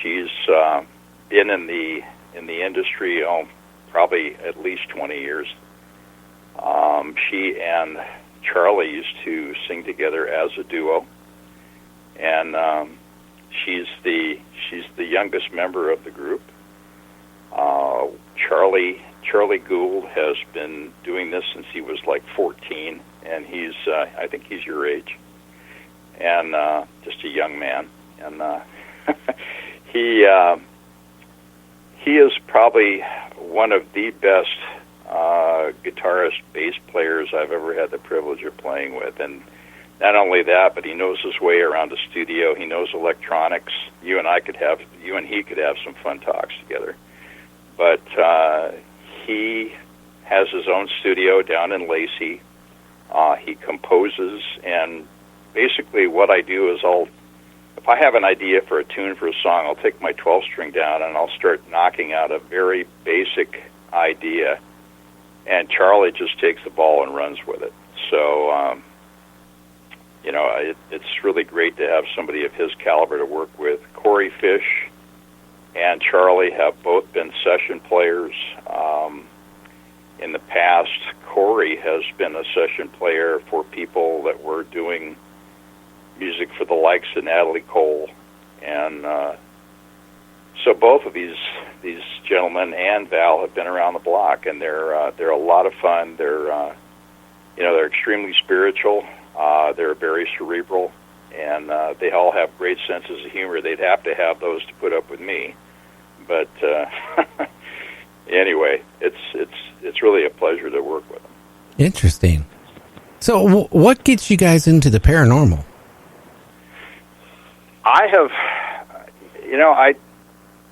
She's been in the industry probably at least 20 years. She and Charlie used to sing together as a duo, and she's the youngest member of the group. Charlie Gould has been doing this since he was like 14, and he's I think he's your age, and just a young man, and he is probably one of the best guitarist, bass players I've ever had the privilege of playing with. And not only that, but he knows his way around the studio. He knows electronics. You and he could have some fun talks together. But he has his own studio down in Lacey. He composes, and basically what I do is if I have an idea for a tune for a song, I'll take my 12-string down and I'll start knocking out a very basic idea, and Charlie just takes the ball and runs with it. So, it's really great to have somebody of his caliber to work with. Corey Fish and Charlie have both been session players. In the past, Corey has been a session player for people that were doing music for the likes of Natalie Cole, and so both of these gentlemen and Val have been around the block, and they're a lot of fun. They're extremely spiritual. They're very cerebral, and they all have great senses of humor. They'd have to have those to put up with me, but anyway, it's really a pleasure to work with them. Interesting. So, what gets you guys into the paranormal?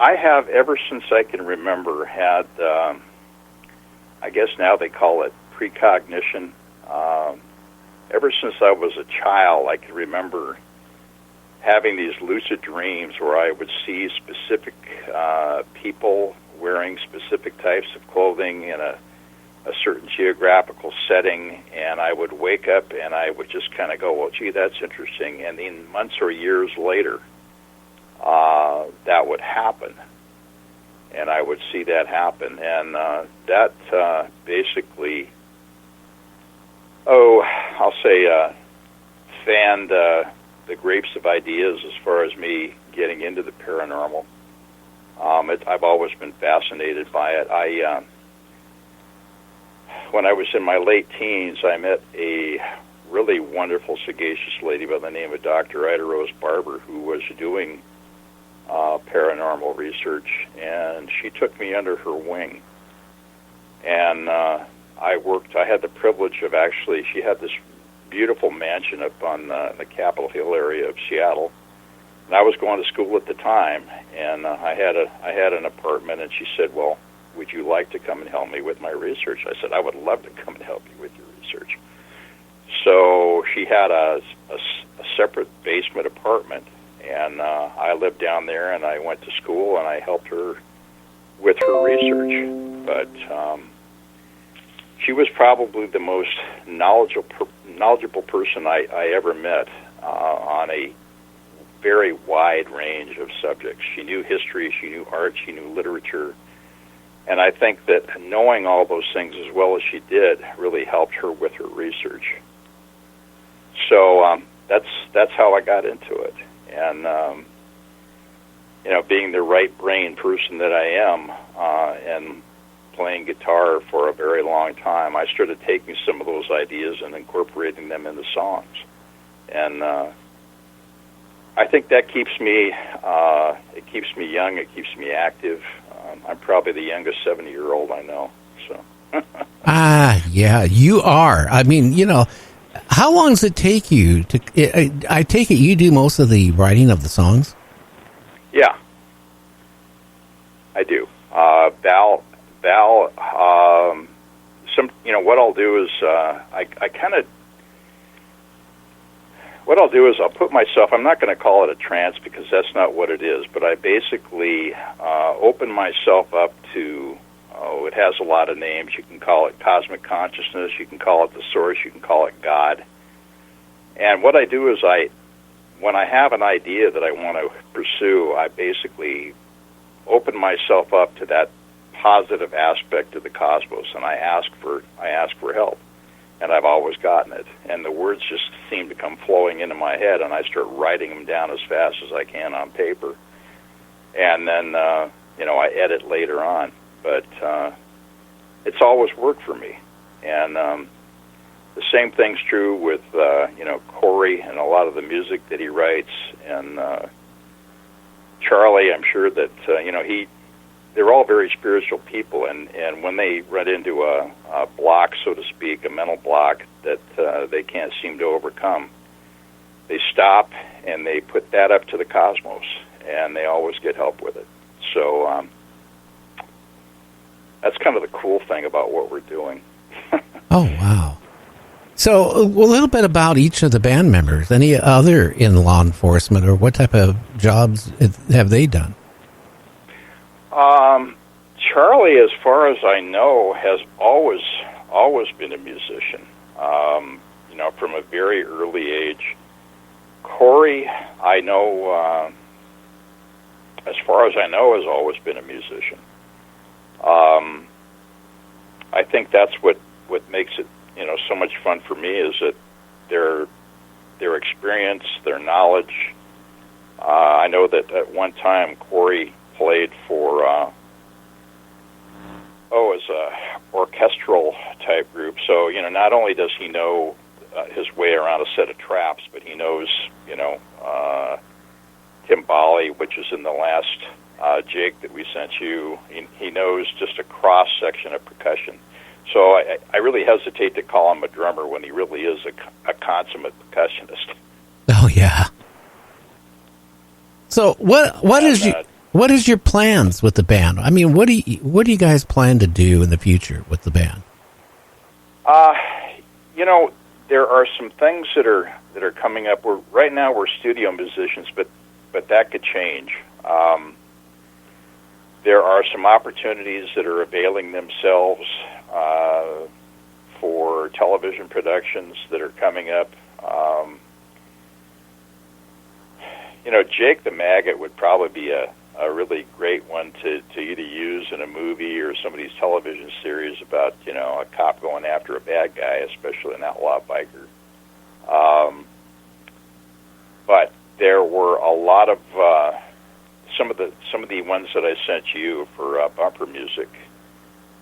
I have ever since I can remember had, I guess now they call it precognition. Ever since I was a child, I can remember having these lucid dreams where I would see specific people wearing specific types of clothing in a certain geographical setting, and I would wake up and I would just kind of go, well, gee, that's interesting. And then months or years later, that would happen, and I would see that happen. And that basically, I'll say, fanned the grapes of ideas as far as me getting into the paranormal. I've always been fascinated by it. When I was in my late teens, I met a really wonderful, sagacious lady by the name of Dr. Ida Rose Barber, who was doing paranormal research, and she took me under her wing. And I had the privilege of she had this beautiful mansion up on the Capitol Hill area of Seattle. And I was going to school at the time, and I had an apartment, and she said, well, would you like to come and help me with my research? I said, I would love to come and help you with your research. So she had a separate basement apartment, and I lived down there, and I went to school, and I helped her with her research. But she was probably the most knowledgeable person I ever met on a very wide range of subjects. She knew history, she knew art, she knew literature. And I think that knowing all those things as well as she did really helped her with her research. So that's how I got into it. And being the right brain person that I am, and playing guitar for a very long time, I started taking some of those ideas and incorporating them into songs. And I think that keeps me young. It keeps me active. I'm probably the youngest 70-year-old I know. So. Yeah, you are. I mean, how long does it take you to? I take it you do most of the writing of the songs. Yeah, I do. Val. What I'll do is what I'll do is I'll put myself, I'm not going to call it a trance because that's not what it is, but I basically open myself up to, it has a lot of names. You can call it cosmic consciousness, you can call it the source, you can call it God. And what I do is when I have an idea that I want to pursue, I basically open myself up to that positive aspect of the cosmos, and I ask for help, and I've always gotten it. And the words just seem to come flowing into my head, and I start writing them down as fast as I can on paper, and then I edit later on. But it's always worked for me, and the same thing's true with Corey and a lot of the music that he writes, and Charlie. I'm sure that they're all very spiritual people, and when they run into a block, so to speak, a mental block that they can't seem to overcome, they stop and they put that up to the cosmos, and they always get help with it. So that's kind of the cool thing about what we're doing. Oh, wow. So a little bit about each of the band members. Any other in law enforcement, or what type of jobs have they done? Charlie, as far as I know, has always been a musician, from a very early age. Corey, I know, as far as I know, has always been a musician. I think that's what makes it, so much fun for me, is that their experience, their knowledge. I know that at one time Corey played for as a orchestral type group. So not only does he know his way around a set of traps, but he knows timbali, which is in the last Jake that we sent you. He knows just a cross section of percussion. So I really hesitate to call him a drummer when he really is a consummate percussionist. Oh yeah. So what is your plans with the band? I mean, what do you guys plan to do in the future with the band? There are some things that are coming up. Right now we're studio musicians, but that could change. There are some opportunities that are availing themselves for television productions that are coming up. Jake the Maggot would probably be a really great one to either use in a movie or somebody's television series about, a cop going after a bad guy, especially an outlaw biker. But there were a lot of some of the ones that I sent you for bumper music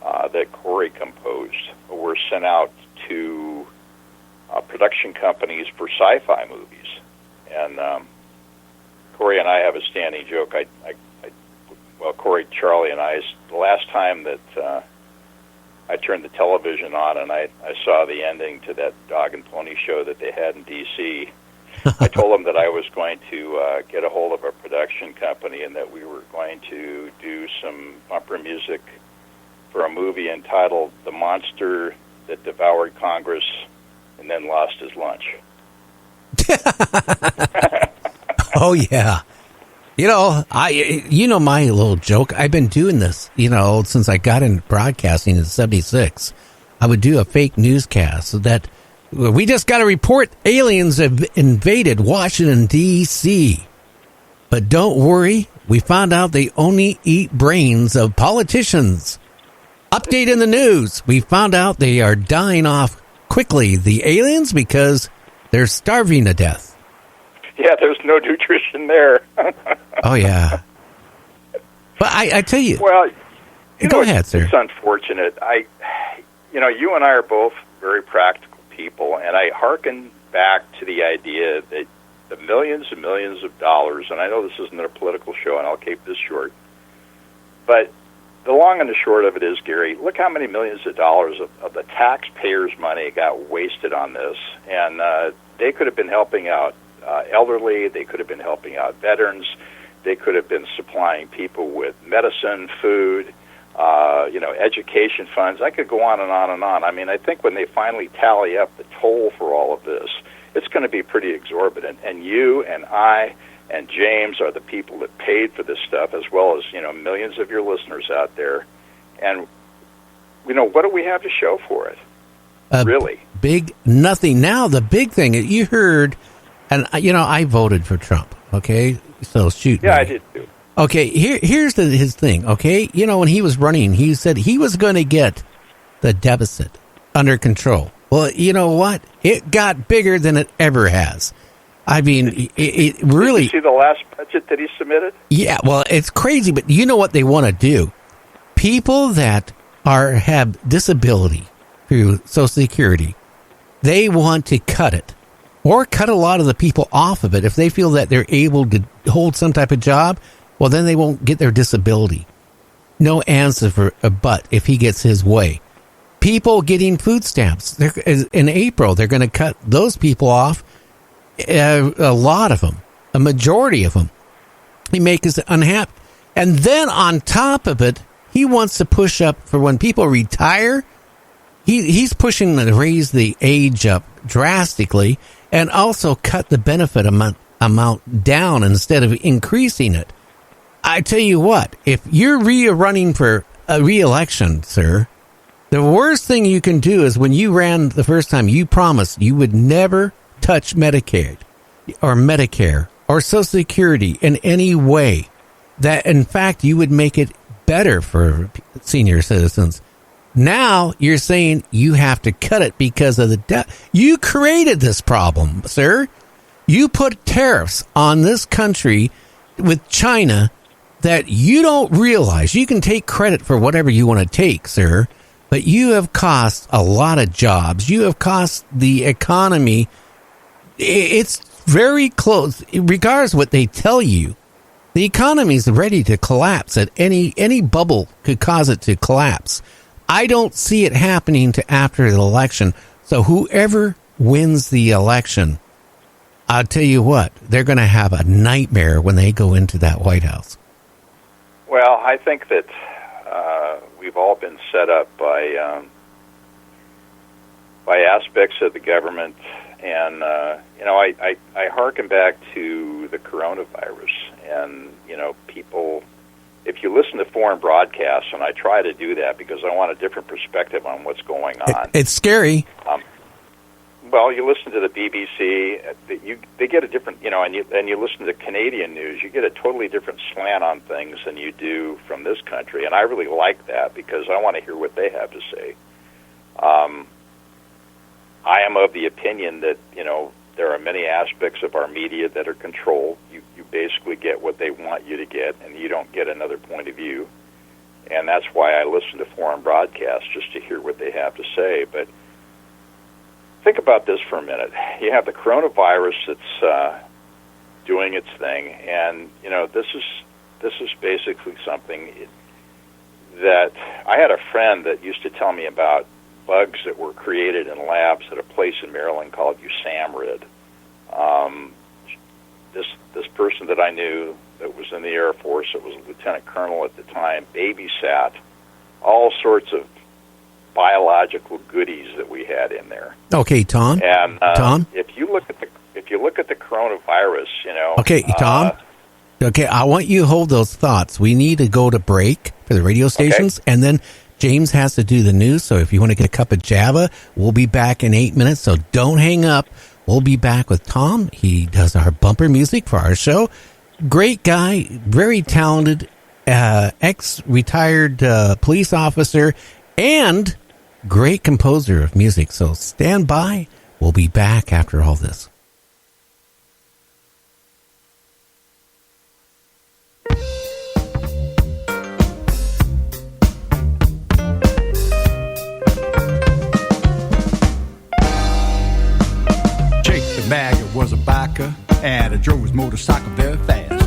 that Corey composed were sent out to production companies for sci-fi movies, and Corey and I have a standing joke. Corey, Charlie, and I, the last time that I turned the television on and I saw the ending to that dog and pony show that they had in D.C., I told them that I was going to get a hold of a production company and that we were going to do some bumper music for a movie entitled The Monster That Devoured Congress and Then Lost His Lunch. Oh, yeah. My little joke. I've been doing this, since I got in broadcasting in '76. I would do a fake newscast so that we just got a report aliens have invaded Washington, D.C. But don't worry, we found out they only eat brains of politicians. Update in the news. We found out they are dying off quickly, the aliens, because they're starving to death. Yeah, there's no nutrition there. Oh, yeah. But I tell you... Well, go ahead, sir. It's unfortunate. You and I are both very practical people, and I hearken back to the idea that the millions and millions of dollars, and I know this isn't a political show, and I'll keep this short, but the long and the short of it is, Gary, look how many millions of dollars of the taxpayers' money got wasted on this, and they could have been helping out elderly, they could have been helping out veterans, they could have been supplying people with medicine, food, education funds. I could go on and on and on. I mean, I think when they finally tally up the toll for all of this, it's going to be pretty exorbitant. And you and I and James are the people that paid for this stuff, as well as, millions of your listeners out there. And, what do we have to show for it? Really? Big nothing. Now, the big thing, you heard And, I voted for Trump, okay? So shoot me. Yeah, I did too. Okay, here's his thing, okay? When he was running, he said he was going to get the deficit under control. Well, you know what? It got bigger than it ever has. I mean, it really... Did you see the last budget that he submitted? Yeah, well, it's crazy, but you know what they want to do? People that have disability through Social Security, they want to cut it. Or cut a lot of the people off of it. If they feel that they're able to hold some type of job, well, then they won't get their disability. No answer for a but if he gets his way. People getting food stamps. In April, they're going to cut those people off. A lot of them. A majority of them. He makes us unhappy. And then on top of it, he wants to push up for when people retire. He's pushing to raise the age up drastically and also cut the benefit amount down instead of increasing it. I tell you what, if you're running for a re-election, sir, the worst thing you can do is when you ran the first time, you promised you would never touch Medicaid or Social Security in any way. That, in fact, you would make it better for senior citizens. Now you're saying you have to cut it because of the debt. You created this problem, sir. You put tariffs on this country with China that you don't realize. You can take credit for whatever you want to take, sir, but you have cost a lot of jobs. You have cost the economy. It's very close. Regardless of what they tell you, the economy is ready to collapse. At any bubble could cause it to collapse. I don't see it happening to after the election. So whoever wins the election, I'll tell you what, they're going to have a nightmare when they go into that White House. Well, I think that we've all been set up by aspects of the government, and I hearken back to the coronavirus, and people. If you listen to foreign broadcasts, and I try to do that because I want a different perspective on what's going on. It's scary. Well, you listen to the BBC, they get a different, and you listen to Canadian news, you get a totally different slant on things than you do from this country, and I really like that because I want to hear what they have to say. I am of the opinion that, there are many aspects of our media that are controlled. You basically get what they want you to get, and you don't get another point of view. And that's why I listen to foreign broadcasts, just to hear what they have to say. But think about this for a minute. You have the coronavirus that's doing its thing, and this is basically something that I had a friend that used to tell me about bugs that were created in labs at a place in Maryland called USAMRIID. This person that I knew that was in the Air Force, it was a lieutenant colonel at the time, babysat all sorts of biological goodies that we had in there. Okay, Tom. And Tom, if you look at the coronavirus, Okay, Tom. Okay, I want you to hold those thoughts. We need to go to break for the radio stations, and then James has to do the news. So if you want to get a cup of Java, we'll be back in 8 minutes. So don't hang up. We'll be back with Tom. He does our bumper music for our show. Great guy, very talented, ex-retired police officer, and great composer of music. So stand by. We'll be back after all this. Maggot was a biker and drove his motorcycle very fast.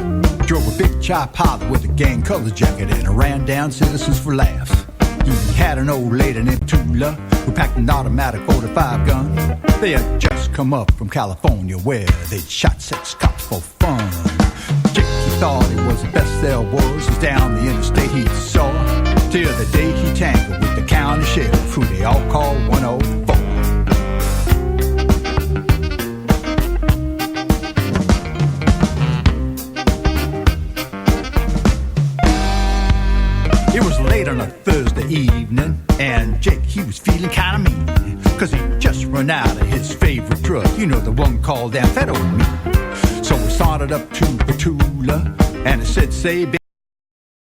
Drove a big chop Harley with a gang color jacket and ran down citizens for laughs. He had an old lady named Tula who packed an automatic 45 gun. They had just come up from California where they'd shot 6 cops for fun. Jake, he thought it was the best there was down the interstate he saw, till the day he tangled with the county sheriff who they all called 104. It was late on a Thursday evening, and Jake, he was feeling kind of mean. 'cause he just run out of his favorite drug, you know, the one called amphetamine. So we started up to Petula, and it said, say,